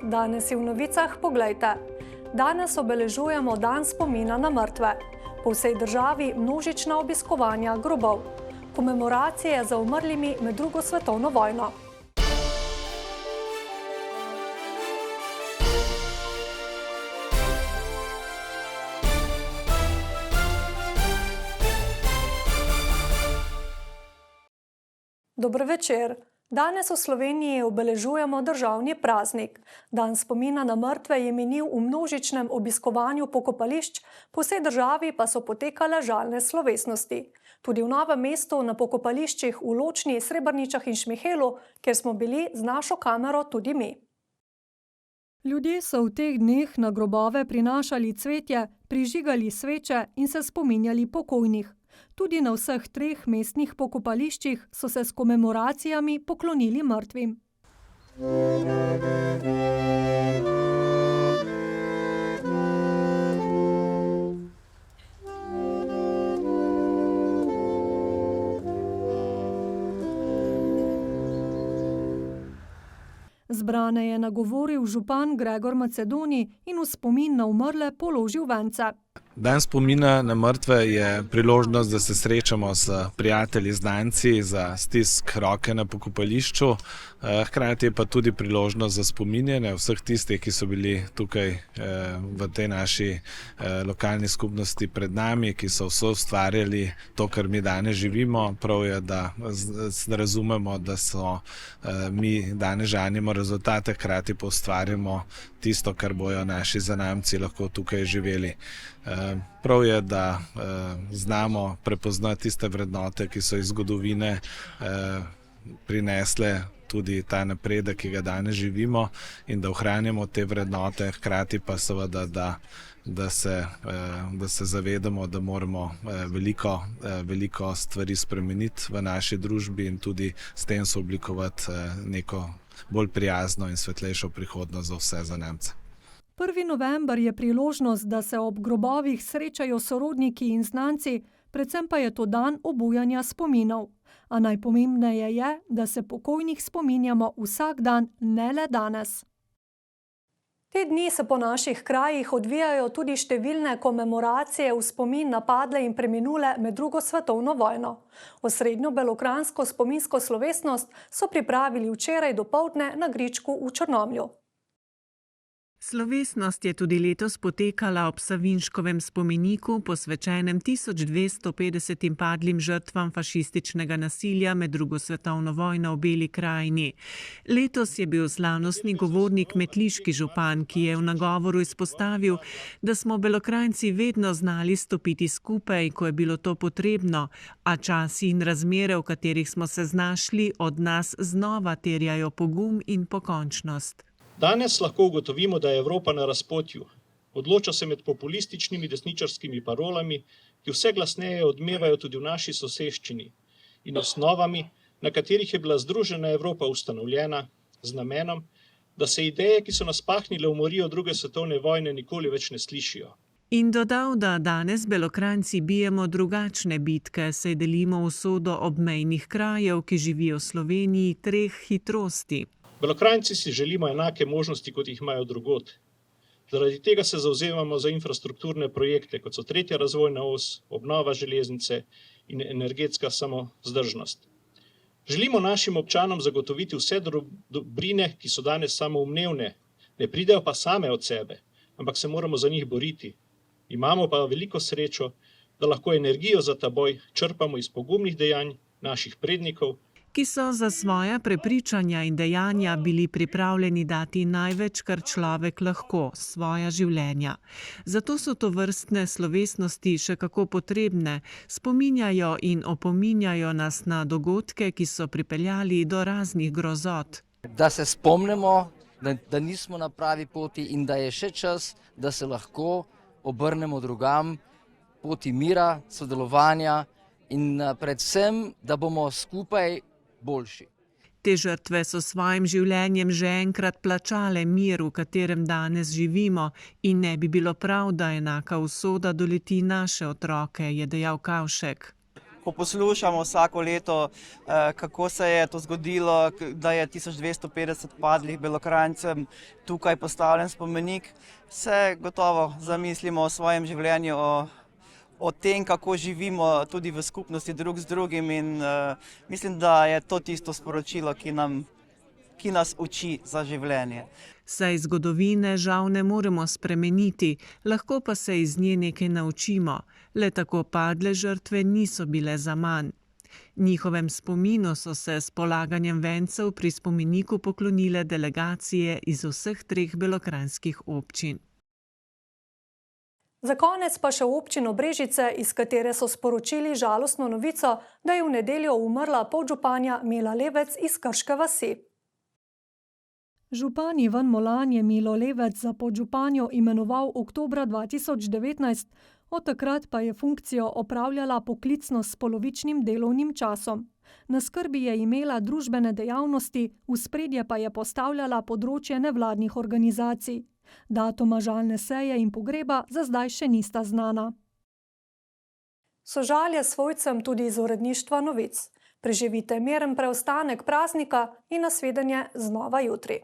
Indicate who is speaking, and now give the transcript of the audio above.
Speaker 1: Danes je v novicah poglejte. Danes obeležujemo dan spomina na mrtve. Po vsej državi množična obiskovanja grobov. Komemoracije za umrlimi med drugo svetovno vojno. Dober večer. Danes v Sloveniji obeležujemo državni praznik. Dan spomina na mrtve je minil v množičnem obiskovanju pokopališč, po vsej državi pa so potekale žalne slovesnosti. Tudi v Novem mestu na pokopališčih v Ločni, Srebrničah in Šmihelu, kjer smo bili z našo kamero tudi mi. Ljudje so v teh dneh na grobove prinašali cvetje, prižigali sveče in se spominjali pokojnih. Tudi na vseh 3 mestnih pokopališčih so se s komemoracijami poklonili mrtvim. Zbrane je nagovoril župan Gregor Macedoni in v spomin na umrle položil vence.
Speaker 2: Dan spomina na mrtve je priložnost, da se srečamo s prijatelji, znanci, za stisk roke na pokopališču. Hkrati je pa tudi priložnost za spominjanje vseh tistih, ki so bili tukaj v tej naši lokalni skupnosti pred nami, ki so vse ustvarjali to, kar mi danes živimo. Prav je, da razumemo, da so mi danes žanjemo rezultate, hkrati pa ustvarjamo tisto, kar bojo naši zanamci lahko tukaj živeli. Prav je, da znamo prepoznati tiste vrednote, ki so iz zgodovine prinesle tudi ta napredek, ki ga danes živimo, in da ohranjamo te vrednote, hkrati pa seveda, da se zavedamo, da moramo veliko stvari spremeniti v naši družbi in tudi s tem sooblikovati neko bolj prijazno in svetlejšo prihodnost za vse zanamce.
Speaker 1: 1. november je priložnost, da se ob grobovih srečajo sorodniki in znanci, predvsem pa je to dan obujanja spominov. A najpomembneje je, da se pokojnih spominjamo vsak dan, ne le danes. Te dni se po naših krajih odvijajo tudi številne komemoracije v spomin na padle in preminule med drugo svetovno vojno. Osrednjo belokranjsko spominsko slovesnost so pripravili včeraj dopoldne na Gričku v Črnomlju.
Speaker 3: Slovesnost je tudi letos potekala ob Savinškovem spomeniku, posvečenem 1250 padlim žrtvam fašističnega nasilja med drugo svetovno vojno v Beli krajini. Letos je bil slavnostni govornik metliški župan, ki je v nagovoru izpostavil, da smo Belokranjci vedno znali stopiti skupaj, ko je bilo to potrebno, a časi in razmere, v katerih smo se znašli, od nas znova terjajo pogum in pokončnost.
Speaker 4: Danes lahko ugotovimo, da je Evropa na razpotju. Odloča se med populističnimi desničarskimi parolami, ki vse glasneje odmevajo tudi v naši soseščini, in osnovami, na katerih je bila Združena Evropa ustanovljena, z namenom, da se ideje, ki so nas pahnile v morijo druge svetovne vojne, nikoli več ne slišijo.
Speaker 3: In dodal, da danes Belokranjci bijemo drugačne bitke, saj delimo usodo obmejnih krajev, ki živijo v Sloveniji 3 hitrosti.
Speaker 4: Belokranjci si želimo enake možnosti, kot jih imajo drugod. Zaradi tega se zavzemamo za infrastrukturne projekte, kot so 3. razvojna os, obnova železnice in energetska samozdržnost. Želimo našim občanom zagotoviti vse dobrine, ki so danes samoumevne, ne pridejo pa same od sebe, ampak se moramo za njih boriti. Imamo pa veliko srečo, da lahko energijo za ta boj črpamo iz pogumnih dejanj naših prednikov,
Speaker 3: ki so za svoja prepričanja in dejanja bili pripravljeni dati največ, kar človek lahko, svoja življenja. Zato so tovrstne slovesnosti še kako potrebne, spominjajo in opominjajo nas na dogodke, ki so pripeljali do raznih grozot.
Speaker 5: Da se spomnimo, da nismo na pravi poti in da je še čas, da se lahko obrnemo drugam, poti mira, sodelovanja in predvsem, da bomo skupaj boljši.
Speaker 3: Te žrtve so svojim življenjem že enkrat plačale mir, v katerem danes živimo, in ne bi bilo prav, da enaka usoda doleti naše otroke, je dejal Kavšek.
Speaker 6: ko poslušamo vsako leto, kako se je to zgodilo, da je 1250 padlih Belokranjcem tukaj postavljen spomenik, se gotovo zamislimo o svojem življenju, o tem, kako živimo tudi v skupnosti drug z drugim in mislim, da je to tisto sporočilo, ki nas uči za življenje.
Speaker 3: Saj zgodovine žal ne moremo spremeniti, lahko pa se iz nje nekaj naučimo. Le tako padle žrtve niso bile zaman. Njihovem spominu so se s polaganjem vencev pri spomeniku poklonile delegacije iz vseh 3 belokranjskih občin.
Speaker 1: Za konec pa še občino Brežice, iz katere so sporočili žalostno novico, da je v nedeljo umrla podžupanja Mila Levec iz Krške vasi. Župan Ivan Molan je Milo Levec za podžupanjo imenoval oktobra 2019, od takrat pa je funkcijo opravljala poklicno s polovičnim delovnim časom. Na skrbi je imela družbene dejavnosti, v spredje pa je postavljala področje nevladnih organizacij. Datuma žalne seje in pogreba za zdaj še nista znana. Sožalje svojcem tudi iz uredništva novic. Preživite miren preostanek praznika in nasvidenje znova jutri.